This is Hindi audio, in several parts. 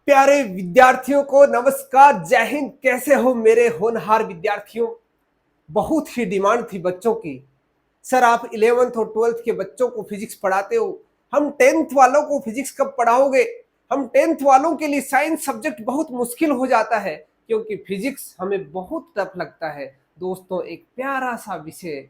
प्यारे विद्यार्थियों को नमस्कार, जय हिंद। कैसे हो मेरे होनहार विद्यार्थियों। बहुत ही डिमांड थी बच्चों की, सर आप 11th और 12th के बच्चों को फिजिक्स पढ़ाते हो, हम 10th वालों को फिजिक्स कब पढ़ाओगे। हम 10th वालों के लिए साइंस सब्जेक्ट बहुत मुश्किल हो जाता है क्योंकि फिजिक्स हमें बहुत टफ लगता है। दोस्तों, एक प्यारा सा विषय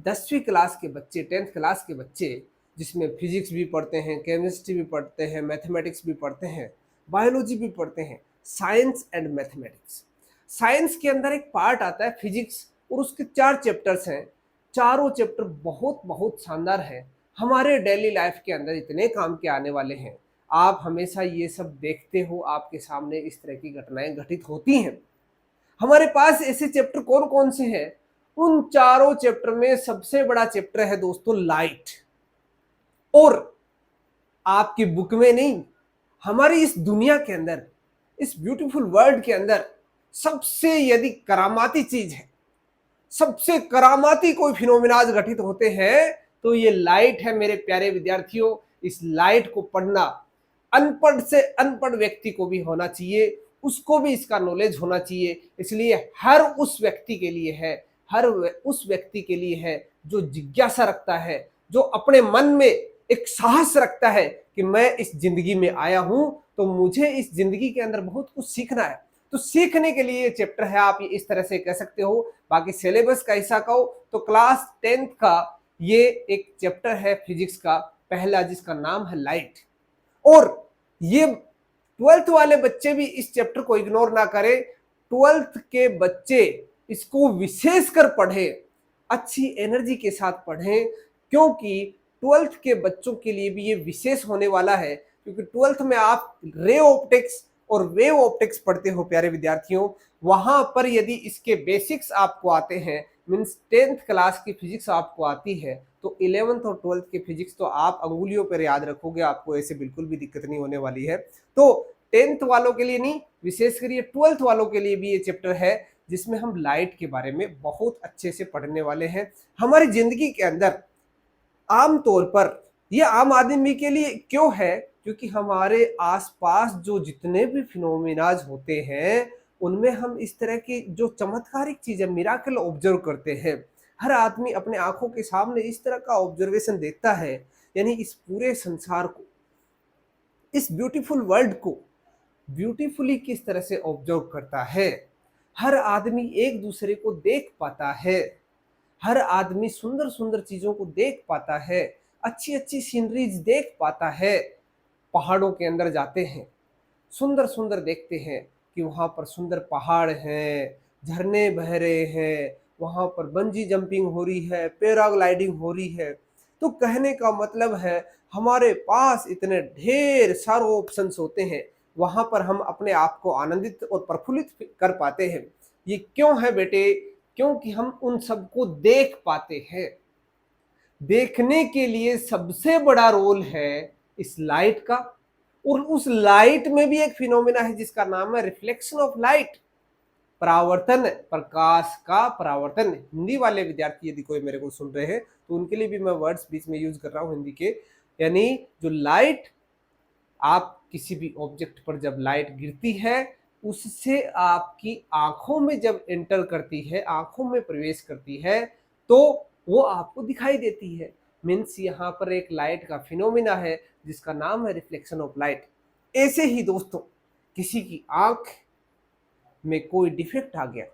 10वीं क्लास के बच्चे, 10th क्लास के बच्चे, जिसमें फिजिक्स भी पढ़ते हैं, केमिस्ट्री भी पढ़ते हैं, मैथमेटिक्स भी पढ़ते हैं, बायोलॉजी भी पढ़ते हैं, साइंस एंड मैथमेटिक्स। साइंस के अंदर एक पार्ट आता है फिजिक्स और उसके 4 चैप्टर्स हैं। चारों चैप्टर बहुत बहुत शानदार है, हमारे डेली लाइफ के अंदर इतने काम के आने वाले हैं। आप हमेशा ये सब देखते हो, आपके सामने इस तरह की घटनाएं घटित होती हैं। हमारे पास ऐसे चैप्टर कौन कौन से हैं? उन चारों चैप्टर में सबसे बड़ा चैप्टर है दोस्तों लाइट। और आपकी बुक में नहीं, हमारी इस दुनिया के अंदर, इस ब्यूटीफुल वर्ल्ड के अंदर सबसे यदि करामाती चीज है, सबसे करामाती कोई फिनोमिनाज घटित होते हैं तो ये लाइट है मेरे प्यारे विद्यार्थियों। इस लाइट को पढ़ना अनपढ़ से अनपढ़ व्यक्ति को भी होना चाहिए, उसको भी इसका नॉलेज होना चाहिए। इसलिए हर उस व्यक्ति के लिए है, हर उस व्यक्ति के लिए है जो जिज्ञासा रखता है, जो अपने मन में एक साहस रखता है कि मैं इस जिंदगी में आया हूं तो मुझे इस जिंदगी के अंदर बहुत कुछ सीखना है। तो सीखने के लिए ये चैप्टर है, आप इस तरह से कह सकते हो। बाकी सिलेबस का हिस्सा कहो तो क्लास 10th का ये एक चैप्टर है फिजिक्स का पहला, जिसका नाम है लाइट। और ये 12th वाले बच्चे भी इस चैप्टर को इग्नोर ना करें। 12th के बच्चे इसको विशेषकर पढ़े, अच्छी एनर्जी के साथ पढ़ें, क्योंकि 12th के बच्चों के लिए भी ये विशेष होने वाला है। क्योंकि 12th में आप रे ऑप्टिक्स और वेव ऑप्टिक्स पढ़ते हो प्यारे विद्यार्थियों। वहां पर यदि इसके बेसिक्स आपको आते हैं, मीन्स 10th क्लास की फिजिक्स आपको आती है, तो 11th और 12th के फिजिक्स तो आप अंगुलियों पर याद रखोगे, आपको ऐसे बिल्कुल भी दिक्कत नहीं होने वाली है। तो 10th वालों के लिए नहीं, विशेषकर ये 12th वालों के लिए भी ये चैप्टर है जिसमें हम लाइट के बारे में बहुत अच्छे से पढ़ने वाले हैं। हमारी जिंदगी के अंदर आमतौर पर यह आम आदमी के लिए क्यों है? क्योंकि हमारे आसपास जो जितने भी फिनोमिनाज होते हैं उनमें हम इस तरह की जो चमत्कारिक चीजें, मिराकल ऑब्जर्व करते हैं। हर आदमी अपने आंखों के सामने इस तरह का ऑब्जर्वेशन देखता है, यानी इस पूरे संसार को, इस ब्यूटीफुल वर्ल्ड को ब्यूटीफुली किस तरह से ऑब्जर्व करता है। हर आदमी एक दूसरे को देख पाता है, हर आदमी सुंदर सुंदर चीजों को देख पाता है, अच्छी अच्छी सीनरीज देख पाता है। पहाड़ों के अंदर जाते हैं, सुंदर सुंदर देखते हैं कि वहां पर सुंदर पहाड़ हैं, झरने बह रहे हैं, वहां पर बंजी जंपिंग हो रही है, पैराग्लाइडिंग हो रही है। तो कहने का मतलब है हमारे पास इतने ढेर सारे ऑप्शंस होते हैं, वहां पर हम अपने आप को आनंदित और प्रफुल्लित कर पाते हैं। ये क्यों है बेटे? क्योंकि हम उन सबको देख पाते हैं। देखने के लिए सबसे बड़ा रोल है इस लाइट का। और उस लाइट में भी एक फिनोमेना है जिसका नाम है रिफ्लेक्शन ऑफ लाइट, परावर्तन, प्रकाश का परावर्तन। हिंदी वाले विद्यार्थी यदि कोई मेरे को सुन रहे हैं तो उनके लिए भी मैं वर्ड्स बीच में यूज कर रहा हूं हिंदी के। यानी जो लाइट, आप किसी भी ऑब्जेक्ट पर जब लाइट गिरती है, उससे आपकी आंखों में जब एंटर करती है, आंखों में प्रवेश करती है, तो वो आपको दिखाई देती है। मीन्स यहाँ पर एक लाइट का फिनोमिना है जिसका नाम है रिफ्लेक्शन ऑफ लाइट। ऐसे ही दोस्तों, किसी की आंख में कोई डिफेक्ट आ गया,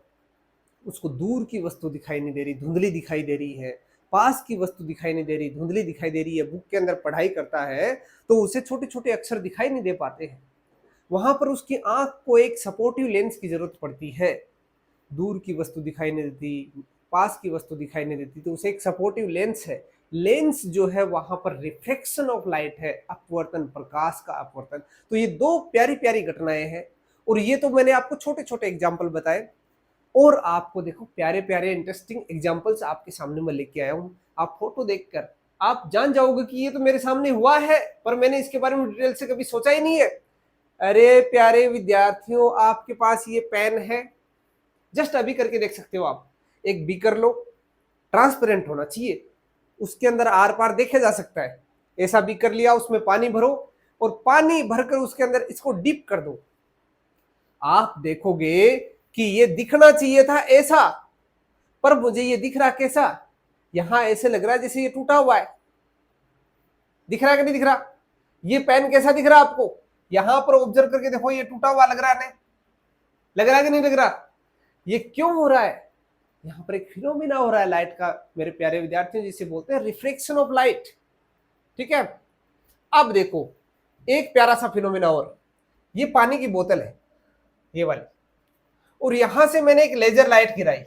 उसको दूर की वस्तु दिखाई नहीं दे रही, धुंधली दिखाई दे रही है, पास की वस्तु दिखाई नहीं दे रही, धुंधली दिखाई दे रही है, बुक के अंदर पढ़ाई करता है तो उसे छोटे छोटे अक्षर दिखाई नहीं दे पाते हैं। वहां पर उसकी आंख को एक सपोर्टिव लेंस की जरूरत पड़ती है। दूर की वस्तु दिखाई नहीं देती, पास की वस्तु दिखाई नहीं देती, तो उसे एक सपोर्टिव लेंस है। लेंस जो है वहां पर रिफ्लेक्शन ऑफ लाइट है, अपवर्तन, प्रकाश का अपवर्तन। तो ये दो प्यारी प्यारी घटनाएं हैं, और ये तो मैंने आपको छोटे छोटे एग्जाम्पल बताए। और आपको देखो प्यारे प्यारे इंटरेस्टिंग एग्जाम्पल्स आपके सामने मैं लेके आया हूँ। आप फोटो देखकर आप जान जाओगे कि ये तो मेरे सामने हुआ है, पर मैंने इसके बारे में डिटेल से कभी सोचा ही नहीं है। अरे प्यारे विद्यार्थियों, आपके पास ये पेन है, जस्ट अभी करके देख सकते हो आप। एक बीकर लो, ट्रांसपेरेंट होना चाहिए, उसके अंदर आर पार देखा जा सकता है। ऐसा बीकर लिया, उसमें पानी भरो, और पानी भरकर उसके अंदर इसको डिप कर दो, आप देखोगे कि ये दिखना चाहिए था ऐसा, पर मुझे ये दिख रहा कैसा, यहां ऐसे लग रहा है जैसे ये टूटा हुआ है। दिख रहा है कि नहीं दिख रहा? ये पेन कैसा दिख रहा है आपको? यहां पर ऑब्जर्व करके देखो, ये टूटा हुआ लग रहा है, लग रहा है कि नहीं लग रहा? ये क्यों हो रहा है? यहां पर एक फिनोमिना हो रहा है लाइट का, मेरे प्यारे विद्यार्थियों, जिसे बोलते हैं रिफ्लेक्शन ऑफ लाइट। ठीक है, अब देखो एक प्यारा सा फिनोमिना और, ये पानी की बोतल है ये वाली, और यहां से मैंने एक लेजर लाइट गिराई।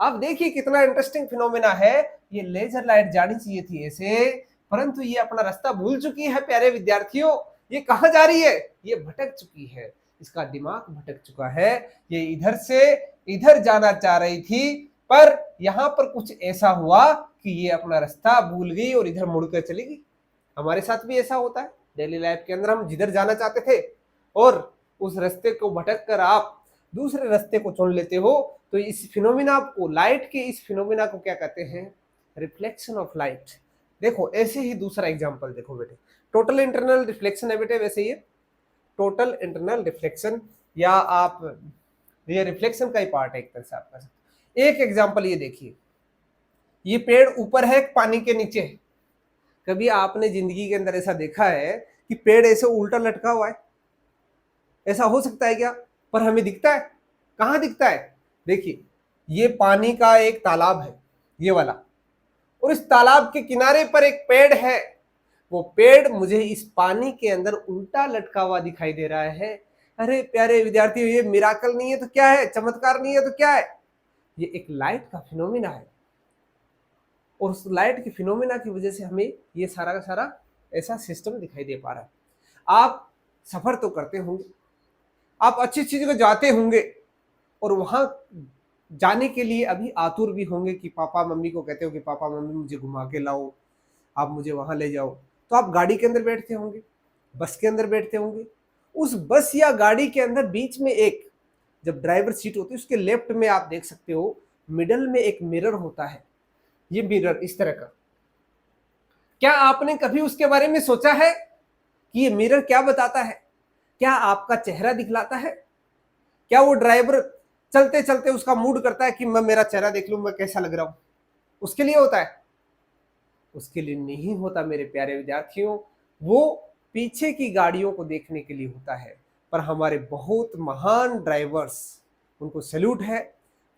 अब देखिए कितना इंटरेस्टिंग फिनोमिना है। ये लेजर लाइट जानी चाहिए थी ऐसे, परंतु ये अपना रास्ता भूल चुकी है प्यारे विद्यार्थियों। ये कहां जा रही है? ये भटक चुकी है, इसका दिमाग भटक चुका है। ये इधर से इधर जाना चाह रही थी, पर यहां पर कुछ ऐसा हुआ कि ये अपना रास्ता भूल गई और इधर मुड़कर चली गई। हमारे साथ भी ऐसा होता है डेली लाइफ के अंदर, हम जिधर जाना चाहते थे और उस रास्ते को भटक कर आप दूसरे रास्ते को चुन लेते हो। तो इस फिनोमिना को, लाइट के इस फिनोमिना को क्या कहते हैं? Reflection of light. देखो ऐसे ही दूसरा एग्जांपल देखो बेटे, टोटल इंटरनल रिफ्लेक्शन है बेटे, वैसे ये टोटल इंटरनल रिफ्लेक्शन, या आप ये रिफ्लेक्शन का ही पार्ट है एक तरह से आपका। एक एग्जांपल ये देखिए, ये पेड़ ऊपर है पानी के नीचे है। कभी आपने जिंदगी के अंदर ऐसा देखा है कि पेड़ ऐसे उल्टा लटका हुआ है? ऐसा हो सकता है क्या? पर हमें दिखता है, कहां दिखता है? देखिए ये पानी का एक तालाब है ये वाला, और इस तालाब के किनारे पर एक पेड़ है। वो पेड़ मुझे इस पानी के अंदर उल्टा लटका हुआ दिखाई दे रहा है। अरे प्यारे विद्यार्थियों, ये मिराकल नहीं है तो क्या है? चमत्कार नहीं है तो क्या है? ये एक लाइट का फिनोमिना है, और उस लाइट के फिनोमिना की वजह से हमें ये सारा का सारा ऐसा सिस्टम दिखाई दे पा रहा है। आप सफर तो करते होंगे, आप अच्छी अच्छी जगह जाते होंगे, और वहां जाने के लिए अभी आतुर भी होंगे कि पापा मम्मी को कहते हो कि पापा मम्मी मुझे घुमा के लाओ, आप मुझे वहां ले जाओ। तो आप गाड़ी के अंदर बैठते होंगे, बस के अंदर बैठते होंगे। उस बस या गाड़ी के अंदर बीच में एक, जब ड्राइवर सीट होती है उसके लेफ्ट में आप देख सकते हो मिडल में एक मिरर होता है। ये मिरर इस तरह का, क्या आपने कभी उसके बारे में सोचा है कि ये मिरर क्या बताता है? क्या आपका चेहरा दिखलाता है? क्या वो ड्राइवर चलते चलते उसका मूड करता है कि मैं मेरा चेहरा देख लूं, मैं कैसा लग रहा हूं? उसके लिए होता है? उसके लिए नहीं होता मेरे प्यारे विद्यार्थियों, वो पीछे की गाड़ियों को देखने के लिए होता है। पर हमारे बहुत महान ड्राइवर्स, उनको सैल्यूट है,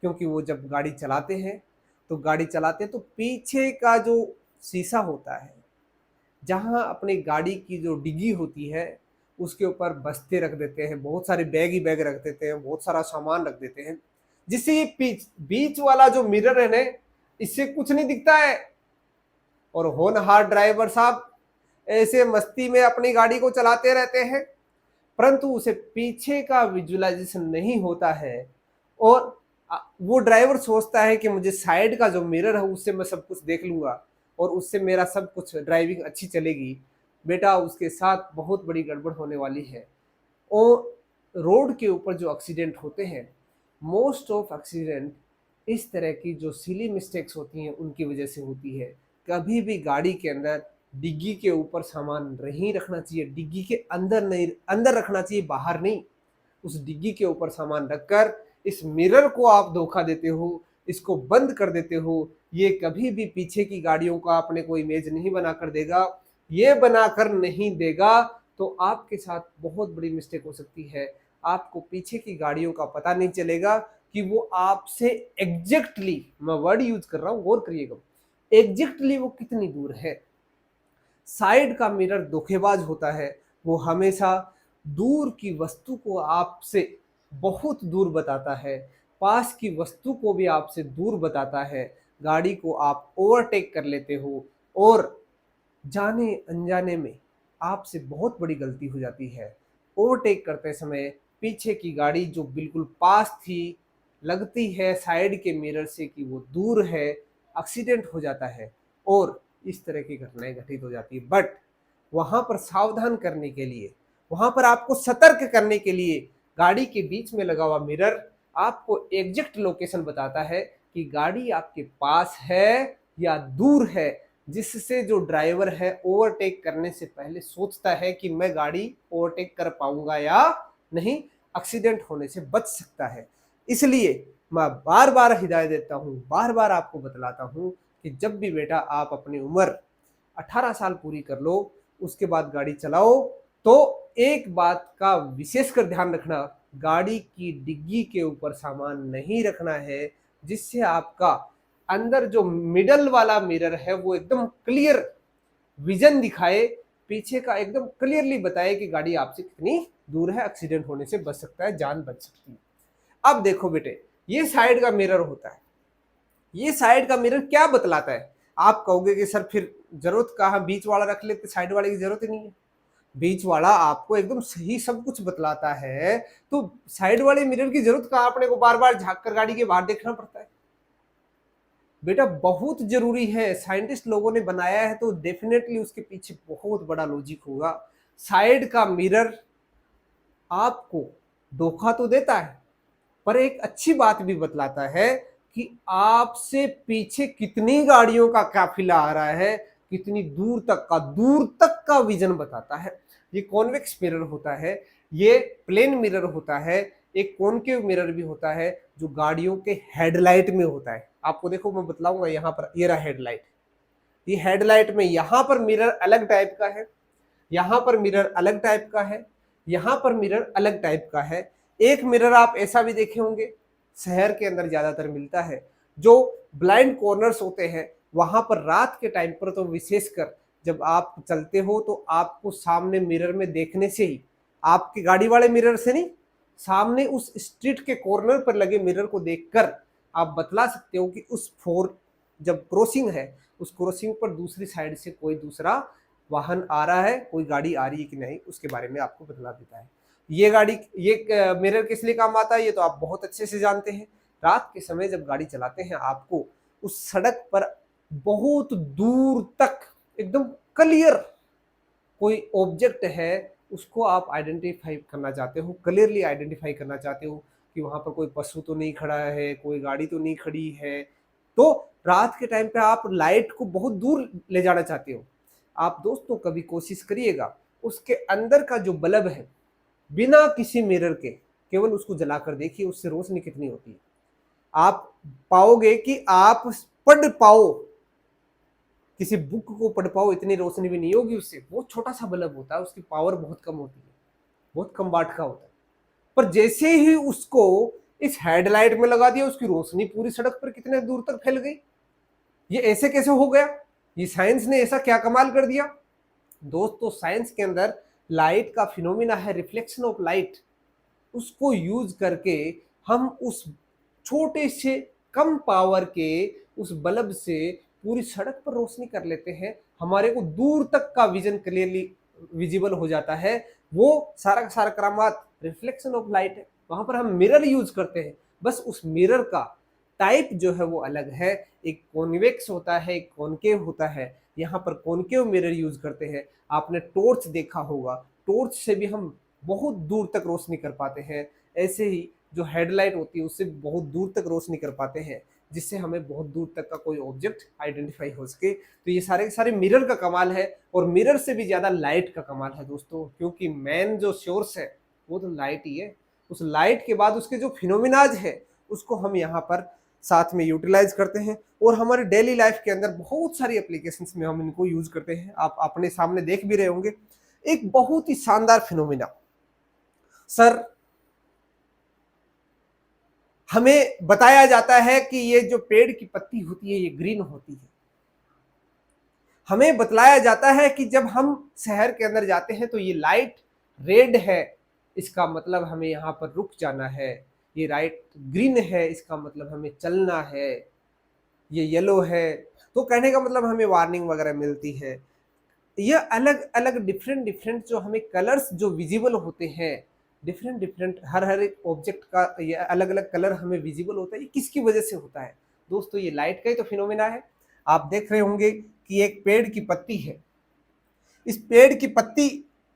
क्योंकि वो जब गाड़ी चलाते हैं तो पीछे का जो शीशा होता है, जहां अपनी गाड़ी की जो डिग्गी होती है उसके ऊपर बस्ते रख देते हैं, बहुत सारे बैग ही बैग रख देते हैं, बहुत सारा सामान रख देते हैं, जिससे ये बीच वाला जो मिरर है ना, इससे कुछ नहीं दिखता है। और होनहार ड्राइवर साहब ऐसे मस्ती में अपनी गाड़ी को चलाते रहते हैं, परंतु उसे पीछे का विजुअलाइजेशन नहीं होता है। और वो ड्राइवर सोचता है कि मुझे साइड का जो मिरर है उससे मैं सब कुछ देख लूंगा और उससे मेरा सब कुछ ड्राइविंग अच्छी चलेगी। बेटा उसके साथ बहुत बड़ी गड़बड़ होने वाली है। और रोड के ऊपर जो एक्सीडेंट होते हैं, मोस्ट ऑफ एक्सीडेंट इस तरह की जो सिली मिस्टेक्स होती हैं उनकी वजह से होती है। कभी भी गाड़ी के अंदर डिग्गी के ऊपर सामान नहीं रखना चाहिए, डिग्गी के अंदर नहीं, अंदर रखना चाहिए, बाहर नहीं। उस डिग्गी के ऊपर सामान रखकर इस मिरर को आप धोखा देते हो, इसको बंद कर देते हो। ये कभी भी पीछे की गाड़ियों का अपने को इमेज नहीं बना कर देगा। ये बनाकर नहीं देगा तो आपके साथ बहुत बड़ी मिस्टेक हो सकती है। आपको पीछे की गाड़ियों का पता नहीं चलेगा कि वो आपसे एग्जैक्टली, मैं वर्ड यूज कर रहा हूं, गौर करिएगा, एग्जैक्टली वो कितनी दूर है। साइड का मिरर धोखेबाज होता है, वो हमेशा दूर की वस्तु को आपसे बहुत दूर बताता है, पास की वस्तु को भी आपसे दूर बताता है। गाड़ी को आप ओवरटेक कर लेते हो और जाने अनजाने में आपसे बहुत बड़ी गलती हो जाती है। ओवरटेक करते समय पीछे की गाड़ी जो बिल्कुल पास थी, लगती है साइड के मिरर से कि वो दूर है, एक्सीडेंट हो जाता है और इस तरह की घटनाएं घटित हो जाती है। बट वहां पर सावधान करने के लिए, वहां पर आपको सतर्क करने के लिए गाड़ी के बीच में लगा हुआ मिरर आपको एग्जैक्ट लोकेशन बताता है कि गाड़ी आपके पास है या दूर है। जिससे जो ड्राइवर है ओवरटेक करने से पहले सोचता है कि मैं गाड़ी ओवरटेक कर पाऊंगा या नहीं, एक्सीडेंट होने से बच सकता है। इसलिए मैं बार बार हिदायत देता हूँ, बार बार आपको बतलाता हूँ कि जब भी बेटा आप अपनी उम्र 18 साल पूरी कर लो उसके बाद गाड़ी चलाओ, तो एक बात का विशेषकर ध्यान रखना, गाड़ी की डिग्गी के ऊपर सामान नहीं रखना है, जिससे आपका अंदर जो मिडल वाला मिरर है वो एकदम क्लियर विजन दिखाए, पीछे का एकदम क्लियरली बताए कि गाड़ी आपसे कितनी दूर है, एक्सीडेंट होने से बच सकता है, जान बच सकती है। अब देखो बेटे, ये साइड का मिरर होता है, ये साइड का मिरर क्या बतलाता है? आप कहोगे कि सर फिर जरूरत कहाँ, बीच वाला रख लेते, साइड वाले की जरूरत ही नहीं है। बीच वाला आपको एकदम सही सब कुछ बतलाता है, तो साइड वाले मिरर की जरूरत कहाँ, अपने को बार बार झांक कर गाड़ी के बाहर देखना पड़ता है? बेटा बहुत जरूरी है, साइंटिस्ट लोगों ने बनाया है तो डेफिनेटली उसके पीछे बहुत बड़ा लॉजिक होगा। साइड का मिरर आपको धोखा तो देता है, पर एक अच्छी बात भी बतलाता है कि आपसे पीछे कितनी गाड़ियों का काफिला आ रहा है, कितनी दूर तक का विजन बताता है। ये कॉन्वेक्स मिरर होता है, ये प्लेन मिरर होता है, एक कॉनकेव मिरर भी होता है जो गाड़ियों के हेडलाइट में होता है। आपको देखो मैं बतलाऊंगा, यहाँ पर ये रहा हेडलाइट, ये हेडलाइट में यहाँ पर मिरर अलग टाइप का है, यहाँ पर मिरर अलग टाइप का है, यहाँ पर मिरर अलग टाइप का है। एक मिरर आप ऐसा भी देखे होंगे, शहर के अंदर ज्यादातर मिलता है, जो ब्लाइंड कॉर्नर्स होते हैं, वहां पर रात के टाइम पर तो विशेषकर जब आप चलते हो तो आपको सामने मिरर में देखने से ही, आपकी गाड़ी वाले मिरर से नहीं, सामने उस स्ट्रीट के कॉर्नर पर लगे मिरर को देखकर आप बतला सकते हो कि उस फोर जब क्रॉसिंग है, उस क्रॉसिंग पर दूसरी साइड से कोई दूसरा वाहन आ रहा है, कोई गाड़ी आ रही है कि नहीं, उसके बारे में आपको बतला देता है। ये गाड़ी, ये मिरर किस लिए काम आता है ये तो आप बहुत अच्छे से जानते हैं। रात के समय जब गाड़ी चलाते हैं, आपको उस सड़क पर बहुत दूर तक एकदम क्लियर कोई ऑब्जेक्ट है उसको आप आइडेंटिफाई करना चाहते हो, क्लियरली आइडेंटिफाई करना चाहते हो कि वहां पर कोई पशु तो नहीं खड़ा है, कोई गाड़ी तो नहीं खड़ी है, तो रात के टाइम पे आप लाइट को बहुत दूर ले जाना चाहते हो। आप दोस्तों कभी कोशिश करिएगा, उसके अंदर का जो बल्ब है बिना किसी मिरर के केवल उसको जलाकर देखिए, उससे रोशनी कितनी होती है। आप पाओगे कि आप पढ़ पाओ, किसी बुक को पढ़ पाओ, इतनी रोशनी भी नहीं होगी उससे, बहुत छोटा सा बल्ब होता है, उसकी पावर बहुत कम होती है, बहुत कम वाट का होता है। पर जैसे ही उसको इस हेडलाइट में लगा दिया, उसकी रोशनी पूरी सड़क पर कितने दूर तक फैल गई। ये ऐसे कैसे हो गया? ये साइंस ने ऐसा क्या कमाल कर दिया? दोस्तों साइंस के अंदर लाइट का फिनोमिना है, रिफ्लेक्शन ऑफ लाइट, उसको यूज करके हम उस छोटे से कम पावर के उस बल्ब से पूरी सड़क पर रोशनी कर लेते हैं, हमारे को दूर तक का विजन क्लियरली विजिबल हो जाता है। वो सारा का सारा करामात रिफ्लेक्शन ऑफ लाइट है। वहां पर हम मिरर यूज करते हैं, बस उस मिरर का टाइप जो है वो अलग है, एक कॉन्वेक्स होता है, एक कॉनकेव होता है। यहाँ पर कॉनकेव मिरर यूज करते हैं। आपने टॉर्च देखा होगा, टॉर्च से भी हम बहुत दूर तक रोशनी कर पाते हैं। ऐसे ही जो हेडलाइट होती है उससे बहुत दूर तक रोशनी कर पाते हैं, जिससे हमें बहुत दूर तक का कोई ऑब्जेक्ट आइडेंटिफाई हो सके। तो ये सारे के सारे मिरर का कमाल है, और मिरर से भी ज्यादा लाइट का कमाल है दोस्तों, क्योंकि मेन जो सोर्स है वो तो लाइट ही है। उस लाइट के बाद उसके जो फिनोमिनाज है उसको हम यहाँ पर साथ में यूटिलाइज करते हैं, और हमारे डेली लाइफ के अंदर बहुत सारी एप्लीकेशंस में हम इनको यूज करते हैं। आप अपने सामने देख भी रहे होंगे एक बहुत ही शानदार फिनोमिना। सर हमें बताया जाता है कि ये जो पेड़ की पत्ती होती है ये ग्रीन होती है। हमें बतलाया जाता है कि जब हम शहर के अंदर जाते हैं तो ये लाइट रेड है, इसका मतलब हमें यहाँ पर रुक जाना है। ये लाइट ग्रीन है, इसका मतलब हमें चलना है। ये येलो है तो कहने का मतलब हमें वार्निंग वगैरह मिलती है। ये अलग अलग डिफरेंट डिफरेंट जो हमें कलर्स जो विजिबल होते हैं, डिफरेंट डिफरेंट हर हर एक ऑब्जेक्ट का ये अलग अलग कलर हमें विजिबल होता है। ये किसकी वजह से होता है दोस्तों? ये लाइट का ही तो फिनोमेना है। आप देख रहे होंगे कि एक पेड़ की पत्ती है, इस पेड़ की पत्ती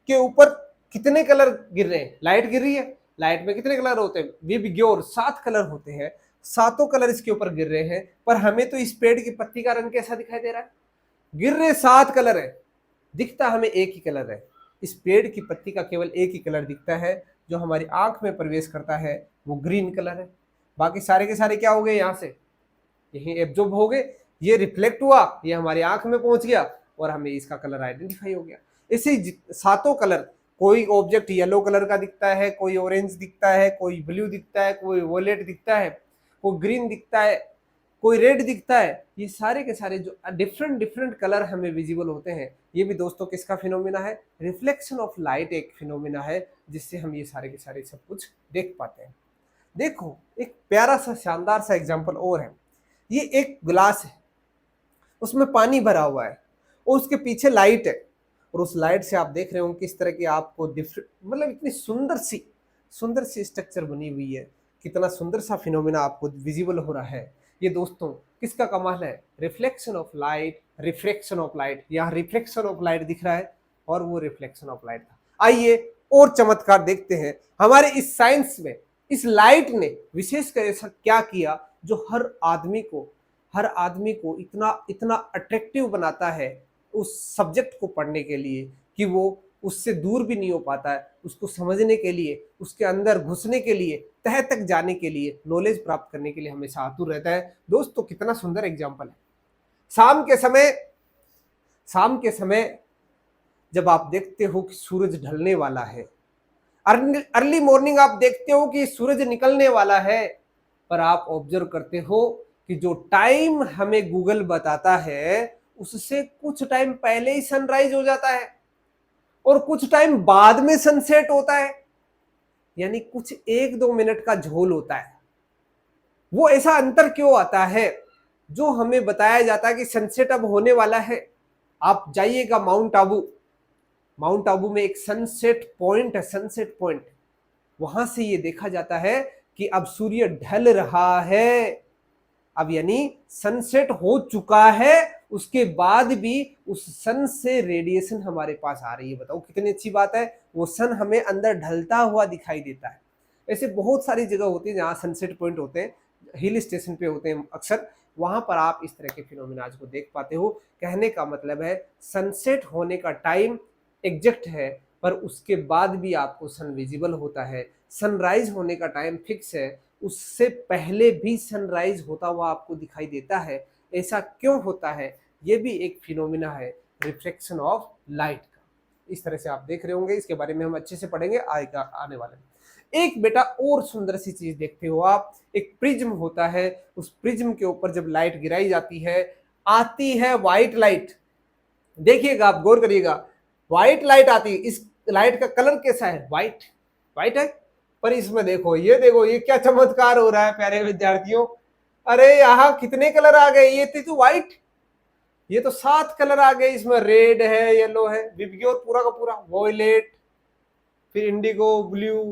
के ऊपर कितने कलर गिर रहे हैं? लाइट गिर रही है, लाइट में कितने कलर होते हैं? विबग्योर 7 कलर होते हैं, सातों कलर इसके ऊपर गिर रहे हैं, पर हमें तो इस पेड़ की पत्ती का रंग कैसा दिखाई दे रहा है? गिर रहे 7 कलर है, दिखता हमें एक ही कलर है। इस पेड़ की पत्ती का केवल एक ही कलर दिखता है, जो हमारी आंख में प्रवेश करता है वो ग्रीन कलर है। बाकी सारे के सारे क्या हो गए, यहाँ से यही एब्जॉर्ब हो गए, ये रिफ्लेक्ट हुआ, ये हमारी आंख में पहुंच गया और हमें इसका कलर आइडेंटिफाई हो गया। इसे सातों कलर, कोई ऑब्जेक्ट येलो कलर का दिखता है, कोई ऑरेंज दिखता है, कोई ब्लू दिखता है, कोई वोलेट दिखता है, कोई ग्रीन दिखता है, कोई रेड दिखता है, ये सारे के सारे जो डिफरेंट डिफरेंट कलर हमें विजिबल होते हैं, ये भी दोस्तों किसका फिनोमिना है, रिफ्लेक्शन ऑफ लाइट एक फिनोमिना है, जिससे हम ये सारे के सारे सब कुछ देख पाते हैं। देखो एक प्यारा सा शानदार सा एग्जांपल और है, ये एक गिलास है, उसमें पानी भरा हुआ है और उसके पीछे लाइट है, और उस लाइट से आप देख रहे हो किस तरह की आपको डिफरेंट, मतलब इतनी सुंदर सी स्ट्रक्चर बनी हुई है, कितना सुंदर सा फिनोमेना आपको विजिबल हो रहा है। ये दोस्तों किसका कमाल है, reflection of light, refraction of light. यहाँ रिफ्लेक्शन ऑफ लाइट दिख रहा है और वो रिफ्लेक्शन ऑफ लाइट था। आइए और चमत्कार देखते हैं हमारे इस साइंस में, इस लाइट ने विशेषकर ऐसा क्या किया जो हर आदमी को इतना इतना अट्रैक्टिव बनाता है उस सब्जेक्ट को पढ़ने के लिए कि वो उससे दूर भी नहीं हो पाता है, उसको समझने के लिए, उसके अंदर घुसने के लिए, तह तक जाने के लिए, नॉलेज प्राप्त करने के लिए हमेशा आतुर रहता है। दोस्तों कितना सुंदर एग्जाम्पल है। शाम के समय जब आप देखते हो कि सूरज ढलने वाला है, अर्ली मॉर्निंग आप देखते हो कि सूरज निकलने वाला है, पर आप ऑब्जर्व करते हो कि जो टाइम हमें गूगल बताता है उससे कुछ टाइम पहले ही सनराइज हो जाता है और कुछ टाइम बाद में सनसेट होता है, यानी कुछ 1-2 मिनट का झोल होता है। वो ऐसा अंतर क्यों आता है? जो हमें बताया जाता है कि सनसेट अब होने वाला है, आप जाइएगा माउंट आबू में एक सनसेट पॉइंट है, सनसेट पॉइंट, वहां से ये देखा जाता है कि अब सूर्य ढल रहा है, अब यानी सनसेट हो चुका है, उसके बाद भी उस सन से रेडिएशन हमारे पास आ रही है। बताओ कितनी अच्छी बात है, वो सन हमें अंदर ढलता हुआ दिखाई देता है। ऐसे बहुत सारी जगह होती है जहाँ सनसेट पॉइंट होते हैं, हिल स्टेशन पे होते हैं अक्सर, वहां पर आप इस तरह के फिनोमिनाज को देख पाते हो। कहने का मतलब है सनसेट होने का टाइम एग्जैक्ट है, पर उसके बाद भी आपको सन विजिबल होता है। सनराइज होने का टाइम फिक्स है, उससे पहले भी सनराइज होता हुआ आपको दिखाई देता है। ऐसा क्यों होता है? ये भी एक फिनोमिना है रिफ्लेक्शन ऑफ लाइट का। इस तरह से आप देख रहे होंगे, इसके बारे में हम अच्छे से पढ़ेंगे आने वाले में। एक बेटा और सुंदर सी चीज देखते हो आप, एक प्रिज्म होता है, उस प्रिज्म के ऊपर जब लाइट गिराई जाती है, आती है व्हाइट लाइट। देखिएगा आप, गौर करिएगा, व्हाइट लाइट आती है। इस लाइट का कलर कैसा है? व्हाइट है। पर इसमें देखो ये क्या चमत्कार हो रहा है प्यारे विद्यार्थियों। अरे यहाँ कितने कलर आ गए, ये थी तो व्हाइट, ये तो 7 कलर आ गए। इसमें रेड है, येलो है, विबग्योर पूरा का पूरा, वॉयलेट, फिर Indigo, blue,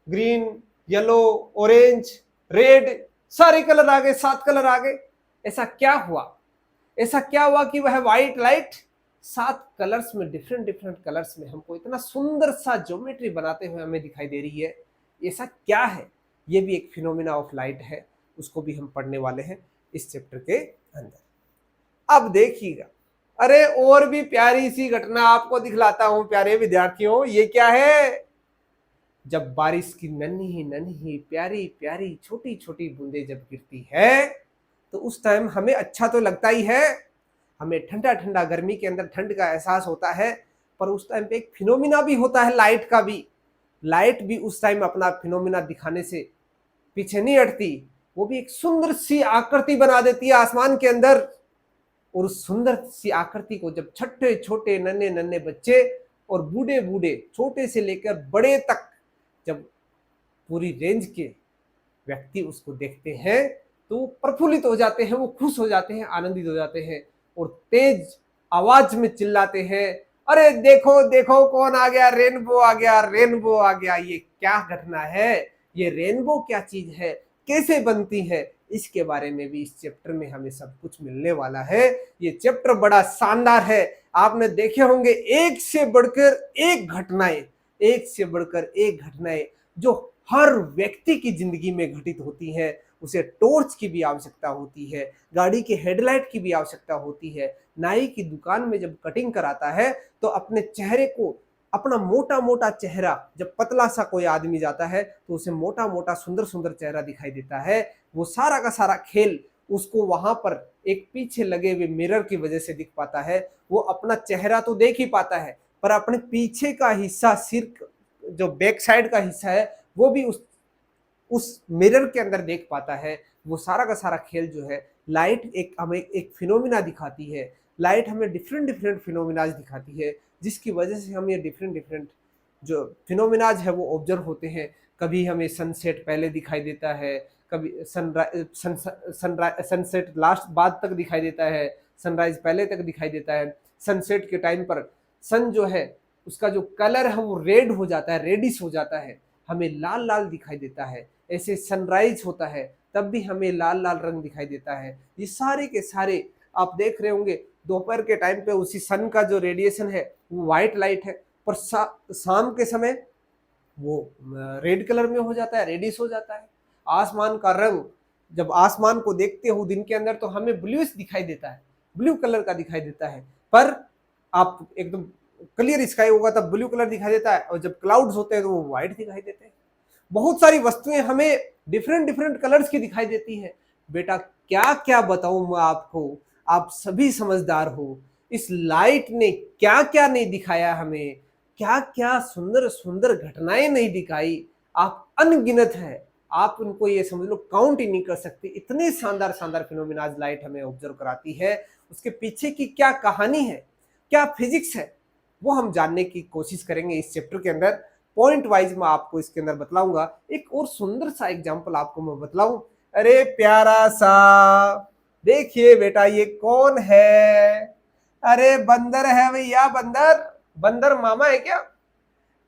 green, yellow, orange, red, सारे कलर आ गए, 7 कलर आ गए। ऐसा क्या हुआ कि वह व्हाइट लाइट 7 कलर्स में, डिफरेंट कलर्स में हमको इतना सुंदर सा ज्योमेट्री बनाते हुए हमें दिखाई दे रही है। ऐसा क्या है? ये भी एक फिनोमिना ऑफ लाइट है, उसको भी हम पढ़ने वाले हैं इस चैप्टर के अंदर। अब देखिएगा, अरे और भी प्यारी सी घटना आपको दिखलाता हूं प्यारे विद्यार्थियों। ये क्या है? जब बारिश की नन्ही प्यारी प्यारी छोटी छोटी बूंदे जब गिरती है तो उस टाइम हमें अच्छा तो लगता ही है, हमें ठंडा ठंडा, गर्मी के अंदर ठंड का एहसास होता है, पर उस टाइम पे एक फिनोमिना भी होता है लाइट का भी। लाइट भी उस टाइम अपना फिनोमिना दिखाने से पीछे नहीं हटती, वो भी एक सुंदर सी आकृति बना देती है आसमान के अंदर। और उस सुंदर सी आकृति को जब छोटे छोटे नन्हे बच्चे और बूढ़े बूढ़े, छोटे से लेकर बड़े तक, जब पूरी रेंज के व्यक्ति उसको देखते हैं तो प्रफुल्लित हो जाते हैं, वो खुश हो जाते हैं, आनंदित हो जाते हैं और तेज आवाज में चिल्लाते हैं, अरे देखो देखो कौन आ गया, रेनबो आ गया, रेनबो आ गया। ये क्या घटना है? ये रेनबो क्या चीज है, कैसे बनती है? इसके बारे में भी इस चैप्टर में हमें सब कुछ मिलने वाला है। ये चैप्टर बड़ा शानदार है। आपने देखे होंगे एक से बढ़कर एक घटनाएं जो हर व्यक्ति की जिंदगी में घटित होती हैं, उसे टॉर्च की भी आवश्यकता होती है, गाड़ी के हेडलाइट की भी आवश्यकता होती है। नाई की दुकान में जब कटिंग कराता है तो अपने चेहरे को, अपना मोटा मोटा चेहरा, जब पतला सा कोई आदमी जाता है तो उसे मोटा मोटा सुंदर सुंदर चेहरा दिखाई देता है। वो सारा का सारा खेल उसको वहां पर एक पीछे लगे हुए मिरर की वजह से दिख पाता है। वो अपना चेहरा तो देख ही पाता है पर अपने पीछे का हिस्सा, सिर जो बैक साइड का हिस्सा है, वो भी उस मिरर के अंदर देख पाता है। वो सारा का सारा खेल जो है, लाइट एक हमें एक फिनोमिना दिखाती है। लाइट हमें डिफरेंट डिफरेंट फिनोमिनाज दिखाती है, जिसकी वजह से हम ये डिफरेंट डिफरेंट जो फिनोमिनाज है वो ऑब्जर्व होते हैं। कभी हमें सनसेट पहले दिखाई देता है, कभी सनसेट लास्ट बाद तक दिखाई देता है, सनराइज पहले तक दिखाई देता है। सनसेट के टाइम पर सन जो है उसका जो कलर है वो रेड हो जाता है, रेडिश हो जाता है, हमें लाल लाल दिखाई देता है। ऐसे सनराइज होता है तब भी हमें लाल लाल रंग दिखाई देता है। ये सारे के सारे आप देख रहे होंगे, दोपहर के टाइम पे उसी सन का जो रेडिएशन है वो व्हाइट लाइट है, पर शाम के समय वो रेड कलर में हो जाता है, रेडिश हो जाता है। आसमान का रंग, जब आसमान को देखते हो दिन के अंदर तो हमें ब्लूइश दिखाई देता है, ब्लू कलर का दिखाई देता है। पर आप एकदम क्लियर स्काई होगा तब ब्लू कलर दिखाई देता है, और जब क्लाउड्स होते हैं तो वो व्हाइट दिखाई देते हैं। बहुत सारी वस्तुएं हमें डिफरेंट डिफरेंट कलर्स की दिखाई देती है। बेटा क्या क्या बताऊं मैं आपको, आप सभी समझदार हो। इस लाइट ने क्या क्या नहीं दिखाया हमें, क्या क्या सुंदर सुंदर घटनाएं नहीं दिखाई, आप अनगिनत है। आप उनको ये समझ लो काउंट ही नहीं कर सकते, इतने शानदार शानदार फिनोमिनाज लाइट हमें ऑब्जर्व कराती है। उसके पीछे की क्या कहानी है, क्या फिजिक्स है, वो हम जानने की कोशिश करेंगे इस चैप्टर के अंदर। पॉइंट वाइज मैं आपको इसके अंदर बतलाऊंगा। एक और सुंदर सा एग्जांपल आपको मैं बतलाऊं। अरे प्यारा सा देखिए बेटा, ये कौन है? अरे बंदर है भैया, बंदर। बंदर मामा है क्या?